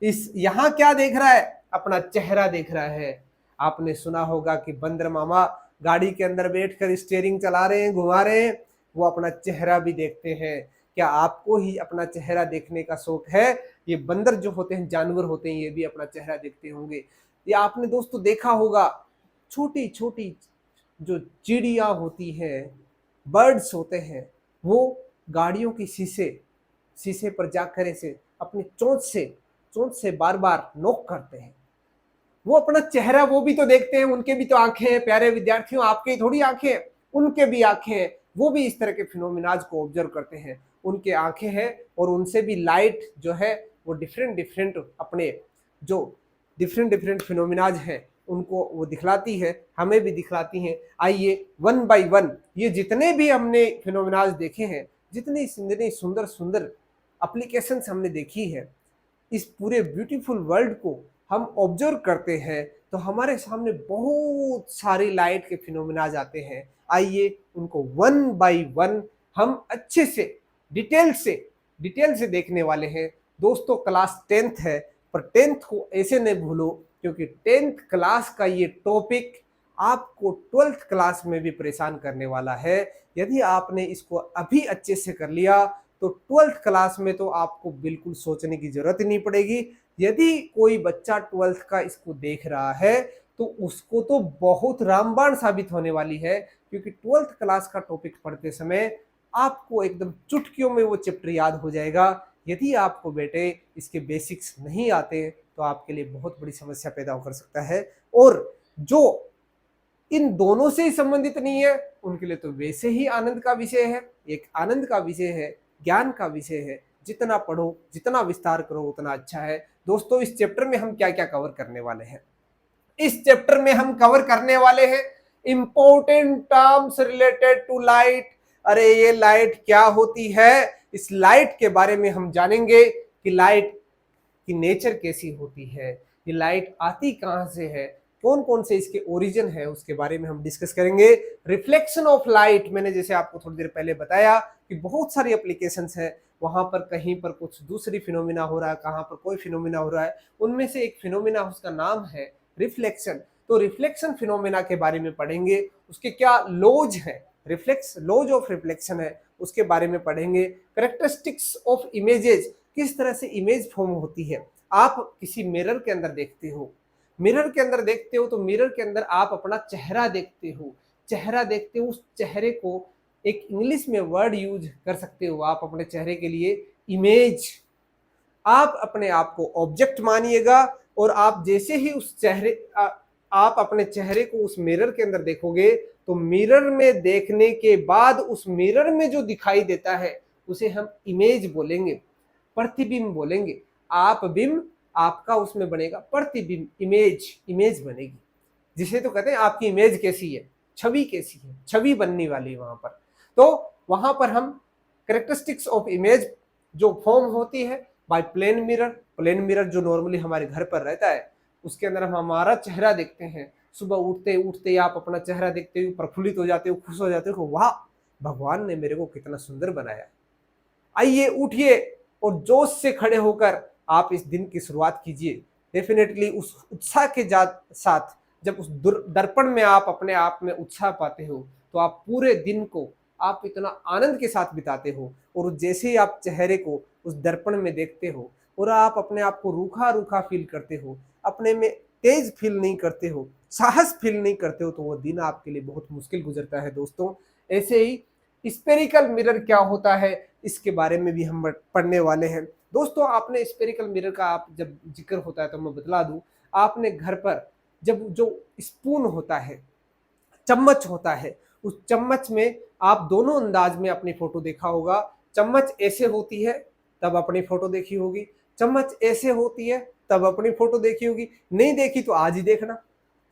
इस यहाँ क्या देख रहा है? अपना चेहरा देख रहा है। आपने सुना होगा कि बंदर मामा गाड़ी के अंदर बैठकर स्टीयरिंग चला रहे हैं, घुमा रहे हैं, वो अपना चेहरा भी देखते हैं। क्या आपको ही अपना चेहरा देखने का शौक है? ये बंदर जो होते हैं, जानवर होते हैं, ये भी अपना चेहरा देखते होंगे। ये आपने दोस्तों देखा होगा, छोटी छोटी जो चिड़िया होती है, बर्ड्स होते हैं, वो गाड़ियों के शीशे शीशे पर जाकर ऐसे अपनी चोंच से बार बार नॉक करते हैं। वो अपना चेहरा वो भी तो देखते हैं, उनके भी तो आंखें हैं प्यारे विद्यार्थियों, आपके ही थोड़ी आंखें हैं, उनके भी आंखें हैं। वो भी इस तरह के फिनोमिनाज को ऑब्जर्व करते हैं, उनके आंखें हैं और उनसे भी लाइट जो है वो डिफरेंट डिफरेंट अपने जो डिफरेंट डिफरेंट फिनोमिनाज हैं उनको वो दिखलाती है, हमें भी दिखलाती हैं। आइए वन बाय वन ये जितने भी हमने फिनोमिनाज देखे हैं, जितनी जितनी सुंदर सुंदर एप्लीकेशंस हमने देखी है, इस पूरे ब्यूटीफुल वर्ल्ड को हम ऑब्जर्व करते हैं तो हमारे सामने बहुत सारी लाइट के फिनोमिनाज आते हैं। आइए उनको वन बाय वन हम अच्छे से डिटेल से देखने वाले हैं। दोस्तों क्लास 10th है, पर 10th को ऐसे नहीं भूलो, क्योंकि 10th क्लास का ये टॉपिक आपको 12th क्लास में भी परेशान करने वाला है। यदि आपने इसको अभी अच्छे से कर लिया तो 12th क्लास में तो आपको बिल्कुल सोचने की जरूरत ही नहीं पड़ेगी। यदि कोई बच्चा 12th का इसको देख रहा है तो उसको तो बहुत रामबाण साबित होने वाली है, क्योंकि 12th क्लास का टॉपिक पढ़ते समय आपको एकदम चुटकियों में वो चैप्टर याद हो जाएगा। यदि आपको बेटे इसके बेसिक्स नहीं आते तो आपके लिए बहुत बड़ी समस्या पैदा कर सकता है। और जो इन दोनों से ही संबंधित नहीं है उनके लिए तो वैसे ही आनंद का विषय है, एक आनंद का विषय है, ज्ञान का विषय है। जितना पढ़ो, जितना विस्तार करो उतना अच्छा है। दोस्तों इस चैप्टर में हम क्या क्या कवर करने वाले हैं? इस चैप्टर में हम कवर करने वाले हैं important terms related to light. अरे ये लाइट क्या होती है, इस लाइट के बारे में हम जानेंगे कि लाइट की नेचर कैसी होती है, ये लाइट आती कहां से है, कौन कौन से इसके ओरिजिन है, उसके बारे में हम डिस्कस करेंगे। रिफ्लेक्शन ऑफ लाइट, मैंने जैसे आपको थोड़ी देर पहले बताया कि बहुत सारी एप्लीकेशंस है, वहां पर कहीं पर कुछ दूसरी फिनोमिना हो रहा है, कहां पर कोई फिनोमिना हो रहा है, उनमें से एक फिनोमिना उसका नाम है रिफ्लेक्शन। तो रिफ्लेक्शन फिनोमिना के बारे में पढ़ेंगे, उसके क्या लॉज हैं, लॉज ऑफ रिफ्लेक्शन है उसके बारे में पढ़ेंगे। कैरेक्टरिस्टिक्स ऑफ इमेजेस, किस तरह से इमेज फॉर्म होती है। आप किसी मिरर के अंदर देखते हो, मिरर के अंदर देखते हो तो मिरर के अंदर आप अपना चेहरा देखते हो, चेहरा देखते हो, उस चेहरे को एक इंग्लिश में वर्ड यूज कर सकते हो आप अपने चेहरे के लिए, इमेज। आप अपने आप को ऑब्जेक्ट मानिएगा और आप जैसे ही उस आप अपने चेहरे को उस मिरर के अंदर देखोगे तो मिरर में देखने के बाद उस मिरर में जो दिखाई देता है उसे हम इमेज बोलेंगे, प्रतिबिंब बोलेंगे। आप बिंब आपका उसमें बनेगा, प्रतिबिंब इमेज, इमेज बनेगी, जिसे तो कहते हैं आपकी इमेज कैसी है, छवि कैसी है, छवि बनने वाली है वहां पर। तो वहां पर हम कैरेक्टरिस्टिक्स ऑफ इमेज जो फॉर्म होती है by plane mirror, plane mirror जो नॉर्मली हमारे घर पर रहता है उसके अंदर हम हमारा चेहरा देखते हैं। सुबह उठते उठते आप अपना चेहरा देखते हो, प्रफुल्लित हो जाते हो, खुश हो जाते हो, वाह भगवान ने मेरे को कितना सुंदर बनाया। आइए उठिए और जोश से खड़े होकर आप इस दिन की शुरुआत कीजिए। डेफिनेटली उस उत्साह के साथ जब उस दर्पण में आप अपने आप में उत्साह पाते हो तो आप पूरे दिन को आप इतना आनंद के साथ बिताते हो। और जैसे ही आप चेहरे को उस दर्पण में देखते हो और आप अपने आप को रूखा रूखा फील करते हो, अपने में तेज फील नहीं करते हो, साहस फील नहीं करते हो, तो वो दिन आपके लिए बहुत मुश्किल गुजरता है दोस्तों। ऐसे ही स्पेरिकल मिरर क्या होता है इसके बारे में भी हम पढ़ने वाले हैं दोस्तों। आपने स्पेरिकल मिरर का आप जब जिक्र होता है तो मैं बतला दूं, आपने घर पर जब जो स्पून होता है, चम्मच होता है, उस चम्मच में आप दोनों अंदाज में अपनी फोटो देखा होगा। चम्मच ऐसे होती है तब अपनी फोटो देखी होगी, चम्मच ऐसे होती है तब अपनी फोटो देखी होगी। नहीं देखी तो आज ही देखना,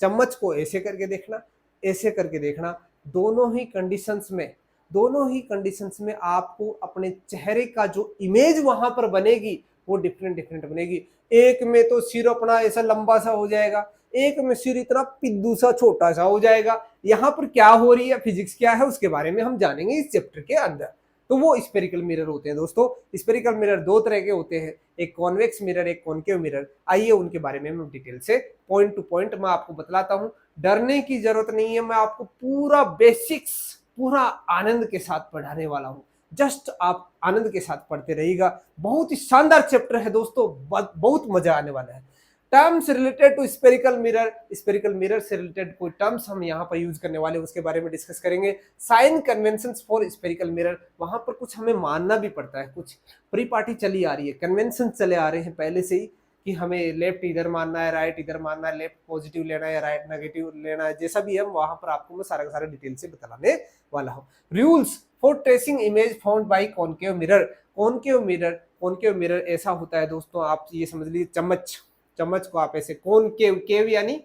चम्मच को ऐसे करके देखना, ऐसे करके देखना। दोनों ही कंडीशंस में, दोनों ही कंडीशंस में आपको अपने चेहरे का जो इमेज वहां पर बनेगी वो डिफरेंट डिफरेंट बनेगी। एक में तो सिर अपना ऐसा लंबा सा हो जाएगा, एक में सिर इतना पिद्दू सा छोटा सा हो जाएगा। यहाँ पर क्या हो रही है, फिजिक्स क्या है, उसके बारे में हम जानेंगे इस चैप्टर के अंदर। तो वो स्पेरिकल मिरर होते हैं दोस्तों। स्पेरिकल मिरर दो तरह के होते हैं, एक कॉन्वेक्स मिरर, एक कॉनकेव मिरर। आइए उनके बारे में मैं डिटेल से पॉइंट टू पॉइंट मैं आपको बतलाता हूँ। डरने की जरूरत नहीं है, मैं आपको पूरा बेसिक्स पूरा आनंद के साथ पढ़ाने वाला हूँ। जस्ट आप आनंद के साथ पढ़ते रहिएगा। बहुत ही शानदार चैप्टर है दोस्तों, बहुत मजा आने वाला है। Terms related to spherical mirror, spherical mirror से रिलेटेड कोई टर्म्स हम यहाँ पर यूज करने वाले उसके बारे में डिस्कस करेंगे। Sign conventions for spherical mirror, वहां पर कुछ हमें मानना भी पड़ता है, कुछ प्री पार्टी चली आ रही है, कन्वेंशन चले आ रहे हैं पहले से ही कि हमें लेफ्ट इधर मानना है, राइट इधर मानना है, लेफ्ट पॉजिटिव लेना है या राइट नेगेटिव लेना है, जैसा भी है वहां पर आपको मैं सारा का सारा डिटेल से बताने वाला हूँ। Rules for tracing image found by concave mirror. Concave mirror ऐसा होता है दोस्तों, आप ये समझ लीजिए चम्मच, चम्मच को आप ऐसे केव केव यानी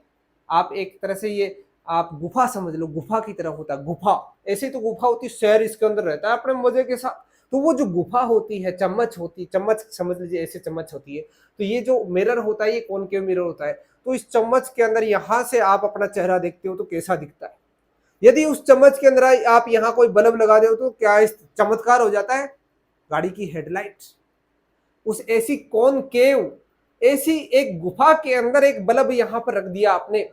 आप एक तरह से ये आप गुफा समझ लो, गुफा की तरह होता है गुफा। ऐसे तो गुफा होती है, शहर इसके अंदर रहता है अपने मजे के साथ। तो वो जो गुफा होती है, चम्मच होती है, चम्मच समझ लीजिए ऐसे चम्मच होती है। तो ये जो मिरर होता है ये कॉनकेव मिरर होता है। तो इस चम्मच के अंदर यहां से आप अपना चेहरा देखते हो तो कैसा दिखता है। यदि उस चम्मच के अंदर आप यहाँ कोई बल्ब लगा दो तो क्या इस चमत्कार हो जाता है, गाड़ी की हेडलाइट। उस ऐसी कॉनकेव, ऐसी एक गुफा के अंदर एक बल्ब यहां पर रख दिया आपने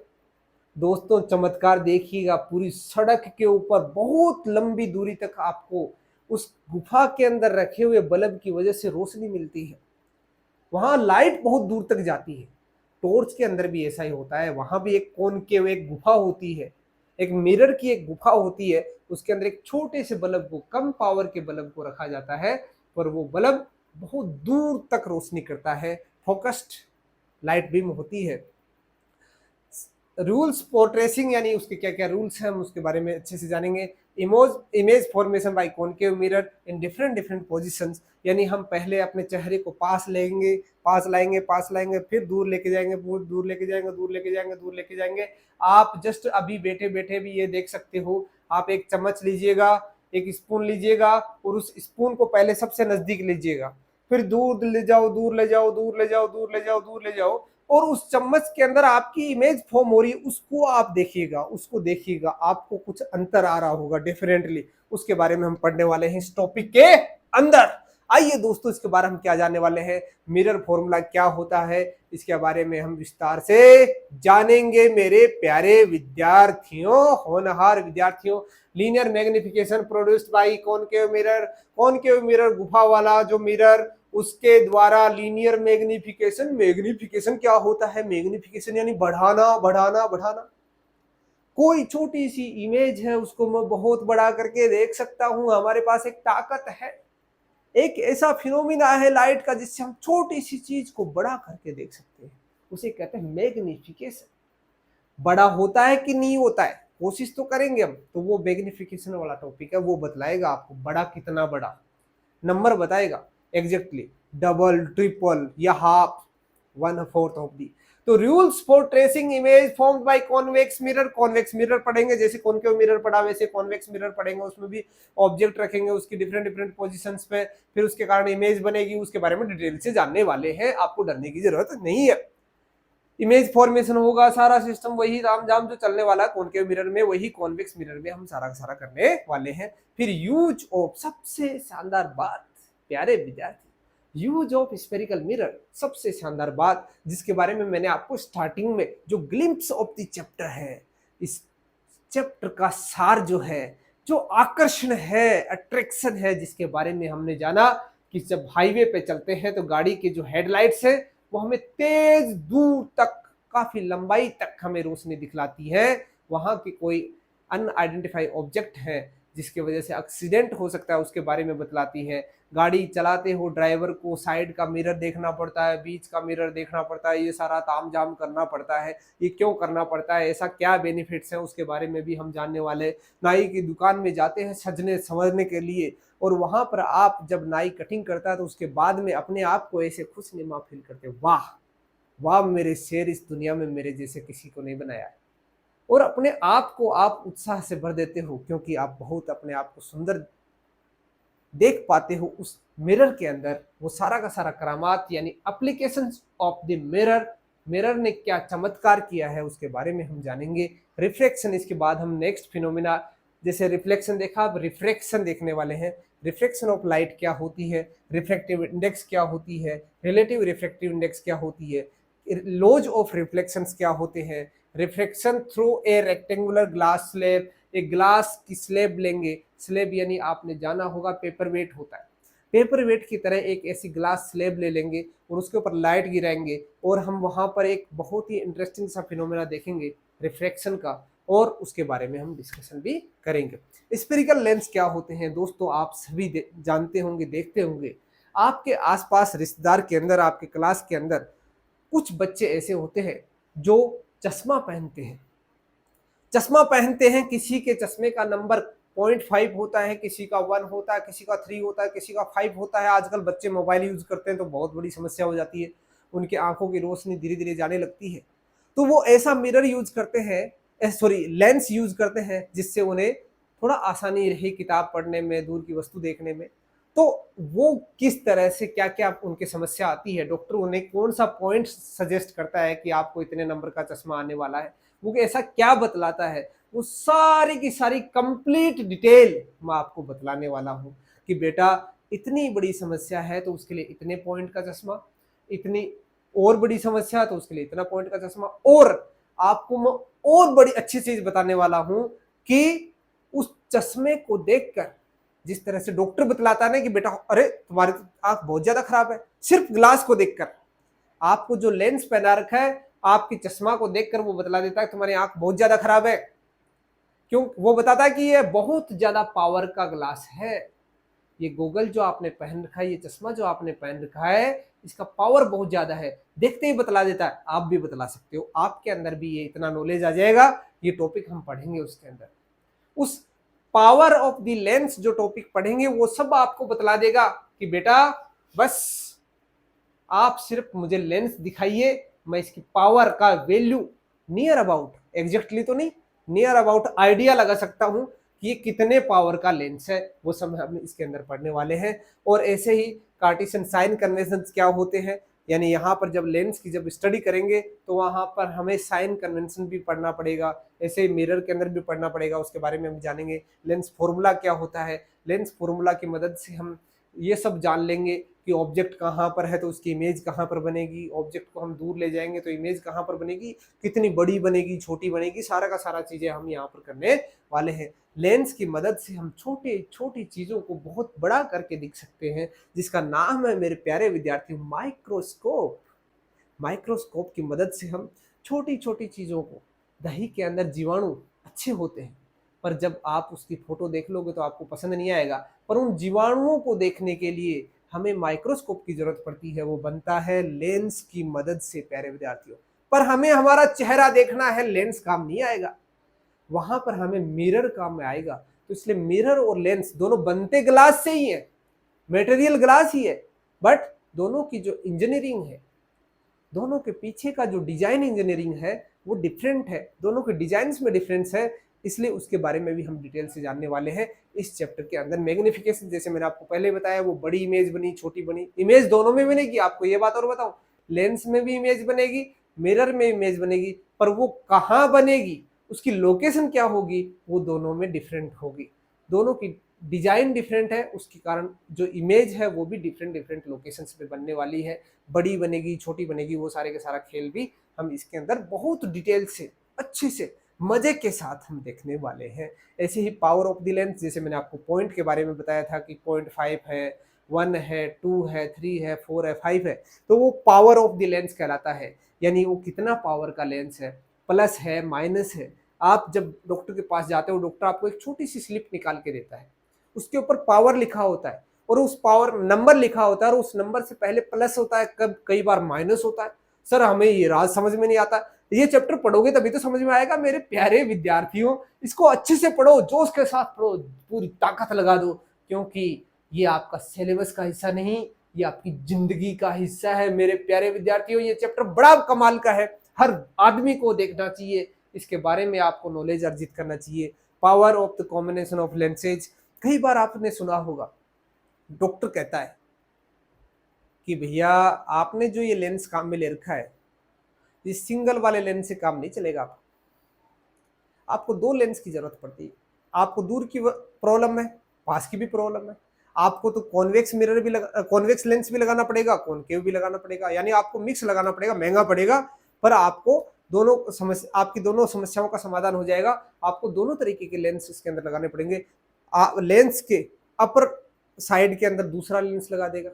दोस्तों, चमत्कार देखिएगा। पूरी सड़क के ऊपर बहुत लंबी दूरी तक आपको उस गुफा के अंदर रखे हुए बल्ब की वजह से रोशनी मिलती है। वहां लाइट बहुत दूर तक जाती है। टॉर्च के अंदर भी ऐसा ही होता है, वहां भी एक कॉनकेव एक गुफा होती है, एक मिरर की एक गुफा होती है। उसके अंदर एक छोटे से बल्ब को, कम पावर के बल्ब को रखा जाता है, पर वो बल्ब बहुत दूर तक रोशनी करता है। फोकस्ड लाइट बीम होती है। रूल्स फॉर ट्रेसिंग यानी उसके क्या क्या रूल्स हैं हम उसके बारे में अच्छे से जानेंगे। Image formation by concave mirror in different different positions, यानी हम पहले अपने चेहरे को पास लेंगे, पास लाएंगे, फिर दूर लेके जाएंगे, दूर लेके जाएंगे, दूर लेके जाएंगे, दूर लेके जाएंगे। आप जस्ट अभी बैठे बैठे भी ये देख सकते हो। आप एक चम्मच लीजिएगा, एक स्पून लीजिएगा और उस स्पून को पहले सबसे नजदीक लीजिएगा, फिर दूर ले जाओ, दूर ले जाओ, दूर ले जाओ, दूर ले जाओ, दूर ले जाओ, और उस चम्मच के अंदर आपकी इमेज फॉर्म हो रही है, उसको आप देखिएगा, उसको देखिएगा, आपको कुछ अंतर आ रहा होगा डिफरेंटली। उसके बारे में हम पढ़ने वाले हैं इस टॉपिक के अंदर। आइए दोस्तों इसके बारे में हम क्या जानने वाले हैं, मिरर फॉर्मूला क्या होता है, इसके बारे में हम विस्तार से जानेंगे मेरे प्यारे विद्यार्थियों, होनहार विद्यार्थियों। Linear magnification produced by concave mirror, concave mirror गुफा वाला जो मिरर, उसके द्वारा लीनियर मैग्निफिकेशन, मैग्निफिकेशन क्या होता है, मैग्निफिकेशन यानी बढ़ाना बढ़ाना बढ़ाना। कोई छोटी सी इमेज है उसको मैं बहुत बड़ा करके देख सकता हूं, हमारे पास एक ताकत है, एक ऐसा फिनोमिना है लाइट का जिससे हम छोटी सी चीज को बड़ा करके देख सकते हैं, उसे कहते हैं मैग्निफिकेशन। बड़ा होता है कि नहीं होता है, कोशिश तो करेंगे हम, तो वो मैग्निफिकेशन वाला टॉपिक है, वो बतलाएगा आपको बड़ा कितना बड़ा, नंबर बताएगा एग्जैक्टली, डबल ट्रिपल या हाफ, 1/4 ऑफ दी। तो rules for tracing image formed by convex mirror, convex mirror पढ़ेंगे, जैसे कॉनकेव मिरर पढ़ा वैसे कॉन्वेक्स मिरर पढ़ेंगे, उसमें भी ऑब्जेक्ट रखेंगे उसकी डिफरेंट डिफरेंट पोजीशंस पे, फिर उसके कारण इमेज बनेगी, उसके बारे में डिटेल से जानने वाले हैं, आपको डरने की जरूरत नहीं है। इमेज फॉर्मेशन होगा, सारा सिस्टम वही राम जाम जो चलने वाला है कॉनकेव मिरर में, वही कॉन्वेक्स मिरर में हम सारा का सारा करने वाले हैं। फिर यूज ऑफ, सबसे शानदार बात प्यारे विद्यार्थी, यूज ऑफ स्फेरिकल मिरर, सबसे शानदार बात जिसके बारे में मैंने आपको स्टार्टिंग में जो ग्लिम्प्स ऑफ द चैप्टर है, इस चैप्टर का सार जो है, जो आकर्षण है, अट्रैक्शन है, जिसके बारे में हमने जाना कि जब हाईवे पे चलते हैं तो गाड़ी के जो हेडलाइट्स है वो हमें तेज दूर तक, काफी लंबाई तक हमें रोशनी दिखलाती है, वहां की कोई अनआइडेंटिफाइड ऑब्जेक्ट है जिसकी वजह से एक्सीडेंट हो सकता है उसके बारे में बतलाती है। गाड़ी चलाते हो ड्राइवर को साइड का मिरर देखना पड़ता है, बीच का मिरर देखना पड़ता है, ये सारा तामझाम करना पड़ता है, ये क्यों करना पड़ता है, ऐसा क्या बेनिफिट्स हैं, उसके बारे में भी हम जानने वाले। नाई की दुकान में जाते हैं सजने संवरने के लिए, और वहां पर आप जब नाई कटिंग करता है तो उसके बाद में अपने आप को ऐसे खुशनुमा फील करते, वाह वाह मेरे शेर, इस दुनिया में मेरे जैसे किसी को नहीं बनाया है, और अपने आप को आप उत्साह से भर देते हो क्योंकि आप बहुत अपने आप को सुंदर देख पाते हो उस मिरर के अंदर। वो सारा का सारा करामात यानी applications of the mirror, mirror ने क्या चमत्कार किया है उसके बारे में हम जानेंगे। रिफ्लेक्शन, इसके बाद हम नेक्स्ट फिनोमिना, जैसे रिफ्लेक्शन देखा, अब रिफ्रैक्शन देखने वाले हैं। रिफ्रैक्शन ऑफ लाइट क्या होती है, रिफ्रैक्टिव इंडेक्स क्या होती है, रिलेटिव रिफ्रैक्टिव इंडेक्स क्या होती है, लॉज ऑफ रिफ्लेक्शंस क्या होते हैं, reflection through a rectangular glass slab, एक ग्लास की स्लैब लेंगे, स्लैब यानी आपने जाना होगा पेपर वेट होता है, पेपर वेट की तरह एक ऐसी ग्लास स्लैब ले लेंगे और उसके ऊपर लाइट गिराएंगे और हम वहां पर एक बहुत ही इंटरेस्टिंग सा फिनोमेना देखेंगे रिफ्रैक्शन का, और उसके बारे में हम डिस्कशन भी करेंगे। स्फेरिकल लेंस क्या होते हैं दोस्तों, आप सभी जानते होंगे, देखते होंगे, आपके आसपास रिश्तेदार के अंदर, आपके क्लास के अंदर कुछ बच्चे ऐसे होते हैं जो चश्मा पहनते हैं, चश्मा पहनते हैं, किसी के चश्मे का नंबर 0.5 होता है, किसी का 1 होता है, किसी का 3 होता है, किसी का 5 होता है। आजकल बच्चे मोबाइल यूज करते हैं तो बहुत बड़ी समस्या हो जाती है, उनकी आंखों की रोशनी धीरे धीरे जाने लगती है, तो वो ऐसा मिरर यूज करते हैं, सॉरी लेंस यूज करते हैं, जिससे उन्हें थोड़ा आसानी रही किताब पढ़ने में, दूर की वस्तु देखने में। तो वो किस तरह से क्या क्या उनकी समस्या आती है, डॉक्टर उन्हें कौन सा पॉइंट सजेस्ट करता है कि आपको इतने नंबर का चश्मा आने वाला है, वो ऐसा क्या बतलाता है, वो सारी की सारी कंप्लीट डिटेल मैं आपको बतलाने वाला हूं कि बेटा इतनी बड़ी समस्या है तो उसके लिए इतने पॉइंट का चश्मा, इतनी और बड़ी समस्या तो उसके लिए इतना पॉइंट का चश्मा, और आपको मैं और बड़ी अच्छी चीज बताने वाला हूं कि उस चश्मे को देखकर, जिस तरह से डॉक्टर बतलाता है ना कि बेटा अरे तुम्हारी आंख बहुत ज्यादा खराब है, सिर्फ ग्लास को देखकर, आपको जो लेंस पहना रखा है आपकी चश्मा को देखकर वो बतला देता है तुम्हारी आंख बहुत ज्यादा खराब है, क्यों, वो बताता है कि ये बहुत ज्यादा पावर का ग्लास है, ये गोगल जो आपने पहन रखा है, ये चश्मा जो आपने पहन रखा है, इसका पावर बहुत ज्यादा है, देखते ही बतला देता है। आप भी बतला सकते हो, आपके अंदर भी ये इतना नॉलेज आ जाएगा, ये टॉपिक हम पढ़ेंगे उसके अंदर, उस पावर ऑफ द लेंस जो टॉपिक पढ़ेंगे वो सब आपको बतला देगा कि बेटा बस आप सिर्फ मुझे लेंस दिखाइए, मैं इसकी पावर का वैल्यू नियर अबाउट, एग्जैक्टली तो नहीं, नियर अबाउट आइडिया लगा सकता हूं कि ये कितने पावर का लेंस है, वो सब हम इसके अंदर पढ़ने वाले हैं। और ऐसे ही कार्टेशियन साइन कन्वेंशन क्या होते हैं, यानी यहाँ पर जब लेंस की जब स्टडी करेंगे तो वहां पर हमें साइन कन्वेंशन भी पढ़ना पड़ेगा, ऐसे ही मिरर के अंदर भी पढ़ना पड़ेगा, उसके बारे में हम जानेंगे। लेंस फॉर्मूला क्या होता है, लेंस फॉर्मूला की मदद से हम ये सब जान लेंगे कि ऑब्जेक्ट कहाँ पर है तो उसकी इमेज कहाँ पर बनेगी, ऑब्जेक्ट को हम दूर ले जाएंगे तो इमेज कहाँ पर बनेगी, कितनी बड़ी बनेगी, छोटी बनेगी, सारा का सारा चीजें हम यहाँ पर करने वाले हैं। लेंस की मदद से हम छोटे छोटी चीजों को बहुत बड़ा करके दिख सकते हैं, जिसका नाम है मेरे प्यारे विद्यार्थियों माइक्रोस्कोप। माइक्रोस्कोप की मदद से हम छोटी छोटी चीजों को, दही के अंदर जीवाणु अच्छे होते हैं पर जब आप उसकी फोटो देख लोगे तो आपको पसंद नहीं आएगा, पर उन जीवाणुओं को देखने के लिए हमें माइक्रोस्कोप की जरूरत पड़ती है, वो बनता है लेंस की मदद से प्यारे विद्यार्थियों। पर हमें हमारा चेहरा देखना है, लेंस काम नहीं आएगा, वहां पर हमें मिरर काम में आएगा। तो इसलिए मिरर और लेंस दोनों बनते ग्लास से ही है, मटेरियल ग्लास ही है, बट दोनों की जो इंजीनियरिंग है, दोनों के पीछे का जो डिजाइन इंजीनियरिंग है वो डिफरेंट है, दोनों के डिजाइन में डिफरेंस है, इसलिए उसके बारे में भी हम डिटेल से जानने वाले हैं इस चैप्टर के अंदर। मैग्निफिकेशन जैसे मैंने आपको पहले बताया, वो बड़ी इमेज बनी, छोटी बनी, इमेज दोनों में बनेगी। आपको ये बात और बताऊं, लेंस में भी इमेज बनेगी, मिरर में इमेज बनेगी, पर वो कहाँ बनेगी, उसकी लोकेशन क्या होगी, वो दोनों में डिफरेंट होगी। दोनों की डिजाइन डिफरेंट है, उसके कारण जो इमेज है वो भी डिफरेंट डिफरेंट लोकेशंस पे बनने वाली है। बड़ी बनेगी, छोटी बनेगी, वो सारे के सारा खेल भी हम इसके अंदर बहुत डिटेल से, अच्छे से, मजे के साथ हम देखने वाले हैं। ऐसे ही पावर ऑफ द लेंस, जैसे मैंने आपको पॉइंट के बारे में बताया था कि 0.5 है, 1 है, 2 है, 3 है, 4 है, 5 है, तो वो पावर ऑफ द लेंस कहलाता है। यानी वो कितना पावर का लेंस है, प्लस है, माइनस है। आप जब डॉक्टर के पास जाते हो, डॉक्टर आपको एक छोटी सी स्लिप निकाल के देता है, उसके ऊपर पावर लिखा होता है और उस पावर नंबर लिखा होता है, और उस नंबर से पहले प्लस होता है, कब कई बार माइनस होता है। सर हमें ये राज समझ में नहीं आता, ये चैप्टर पढ़ोगे तभी तो समझ में आएगा मेरे प्यारे विद्यार्थियों। इसको अच्छे से पढ़ो, जोश के साथ पढ़ो, पूरी ताकत लगा दो, क्योंकि ये आपका सिलेबस का हिस्सा नहीं, ये आपकी जिंदगी का हिस्सा है मेरे प्यारे विद्यार्थियों। ये चैप्टर बड़ा कमाल का है, हर आदमी को देखना चाहिए, इसके बारे में आपको नॉलेज अर्जित करना चाहिए। Power of the combination of lenses, कई बार आपने सुना होगा डॉक्टर कहता है कि भैया आपने जो ये लेंस काम में ले रखा है, इस सिंगल वाले लेंस से काम नहीं चलेगा, आपको 2 लेंस की जरूरत पड़ती है। आपको दूर की प्रॉब्लम है, पास की भी प्रॉब्लम है, आपको तो कॉन्वेक्स मिरर भी कॉन्वेक्स लेंस भी लगाना पड़ेगा, कॉनकेव भी लगाना पड़ेगा, यानी आपको मिक्स लगाना पड़ेगा, महंगा पड़ेगा, पर आपको दोनों समस्या, आपकी दोनों समस्याओं का समाधान हो जाएगा। आपको दोनों तरीके के लेंस इसके अंदर लगाने पड़ेंगे। लेंस के अपर साइड के अंदर दूसरा लेंस लगा देगा,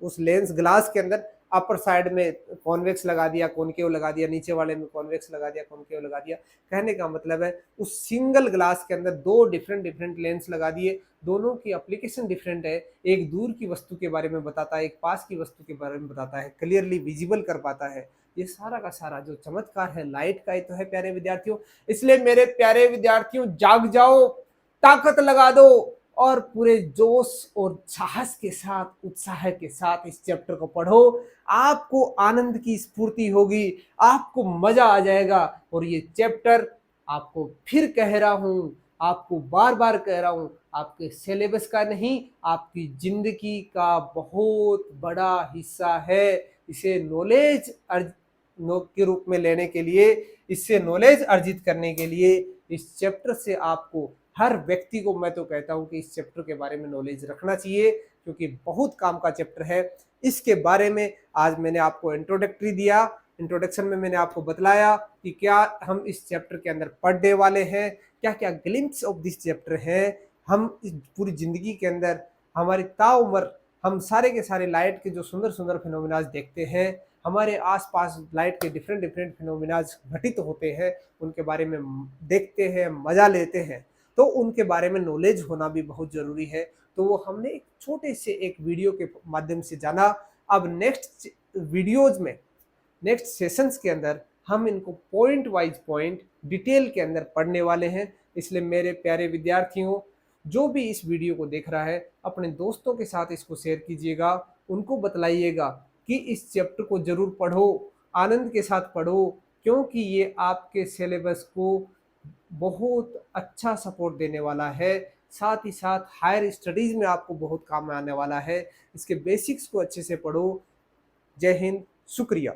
उस लेंस ग्लास के अंदर अपर साइड में कॉन्वेक्स लगा दिया, कॉनकेव लगा दिया, नीचे वाले में कॉन्वेक्स लगा दिया, कॉनकेव लगा दिया। कहने का मतलब है उस सिंगल ग्लास के अंदर 2 डिफरेंट डिफरेंट लेंस लगा दिए, दोनों की एप्लीकेशन डिफरेंट है। एक दूर की वस्तु के बारे में बताता है, एक पास की वस्तु के बारे में बताता है, क्लियरली विजिबल कर पाता है। ये सारा का सारा जो चमत्कार है लाइट का ही तो है प्यारे विद्यार्थियों। इसलिए मेरे प्यारे विद्यार्थियों जाग जाओ, ताकत लगा दो और पूरे जोश और साहस के साथ, उत्साह के साथ इस चैप्टर को पढ़ो। आपको आनंद की स्फूर्ति होगी, आपको मजा आ जाएगा। और ये चैप्टर आपको फिर कह रहा हूं, आपको बार बार कह रहा हूं, आपके सिलेबस का नहीं, आपकी जिंदगी का बहुत बड़ा हिस्सा है। इसे नॉलेज के रूप में लेने के लिए, इससे नॉलेज अर्जित करने के लिए, इस चैप्टर से आपको, हर व्यक्ति को मैं तो कहता हूं कि इस चैप्टर के बारे में नॉलेज रखना चाहिए, क्योंकि बहुत काम का चैप्टर है। इसके बारे में आज मैंने आपको इंट्रोडक्टरी दिया, इंट्रोडक्शन में मैंने आपको बतलाया कि क्या हम इस चैप्टर के अंदर पढ़ने वाले हैं, क्या क्या ग्लिम्प्स ऑफ दिस चैप्टर है। हम इस पूरी जिंदगी के अंदर हमारी ताउम्र हम सारे के सारे लाइट के जो सुंदर सुंदर फिनोमिनाज देखते हैं, हमारे आसपास लाइट के डिफरेंट डिफरेंट फिनोमिनाज घटित होते हैं, उनके बारे में देखते हैं, मजा लेते हैं, तो उनके बारे में नॉलेज होना भी बहुत जरूरी है। तो वो हमने एक छोटे से एक वीडियो के माध्यम से जाना। अब नेक्स्ट वीडियोज में, नेक्स्ट सेशंस के अंदर हम इनको पॉइंट वाइज पॉइंट डिटेल के अंदर पढ़ने वाले हैं। इसलिए मेरे प्यारे विद्यार्थियों, जो भी इस वीडियो को देख रहा है, अपने दोस्तों के साथ इसको शेयर कीजिएगा, उनको बतलाइएगा कि इस चैप्टर को जरूर पढ़ो, आनंद के साथ पढ़ो, क्योंकि ये आपके सिलेबस को बहुत अच्छा सपोर्ट देने वाला है। साथ ही साथ हायर स्टडीज में आपको बहुत काम में आने वाला है। इसके बेसिक्स को अच्छे से पढ़ो। जय हिंद, शुक्रिया।